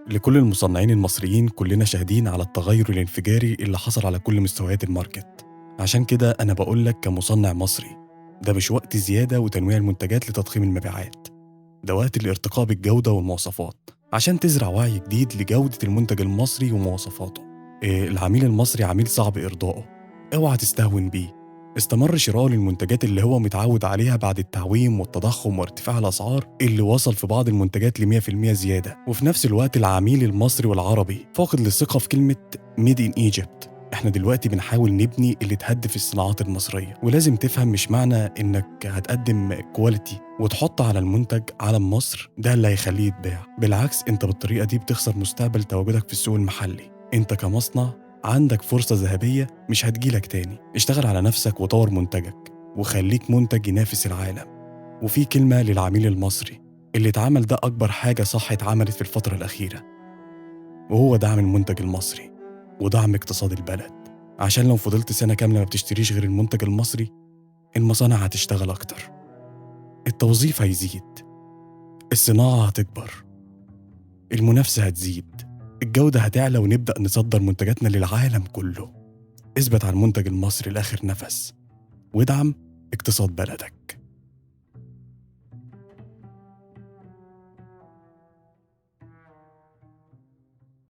لكل المصنعين المصريين، كلنا شاهدين على التغير الانفجاري اللي حصل على كل مستويات الماركت. عشان كده أنا بقولك كمصنع مصري، ده مش وقت زيادة وتنويع المنتجات لتضخيم المبيعات، ده وقت الارتقاء بالجودة والمواصفات عشان تزرع وعي جديد لجودة المنتج المصري ومواصفاته. العميل المصري عميل صعب إرضائه، اوعى تستهون بيه. استمر شراءه للمنتجات اللي هو متعود عليها بعد التعويم والتضخم وارتفاع الأسعار اللي وصل في بعض المنتجات ل 100% زيادة. وفي نفس الوقت العميل المصري والعربي فاقد للثقة في كلمة ميد إن إيجيبت. احنا دلوقتي بنحاول نبني اللي تهدف الصناعات المصرية، ولازم تفهم مش معنى انك هتقدم كواليتي وتحط على المنتج علم مصر ده اللي هيخليه يتباع. بالعكس، انت بالطريقة دي بتخسر مستقبل تواجدك في السوق المحلي. انت كمصنع عندك فرصة ذهبية مش هتجيلك تاني. اشتغل على نفسك وطور منتجك وخليك منتج ينافس العالم. وفي كلمة للعميل المصري، اللي اتعمل ده أكبر حاجة صح اتعملت في الفترة الأخيرة، وهو دعم المنتج المصري ودعم اقتصاد البلد. عشان لو فضلت سنة كاملة ما بتشتريش غير المنتج المصري، المصانع هتشتغل أكتر، التوظيف هيزيد، الصناعة هتكبر، المنافسة هتزيد، الجودة هتعلى، ونبدأ نصدر منتجاتنا للعالم كله. اثبت على المنتج المصري لآخر نفس وادعم اقتصاد بلدك.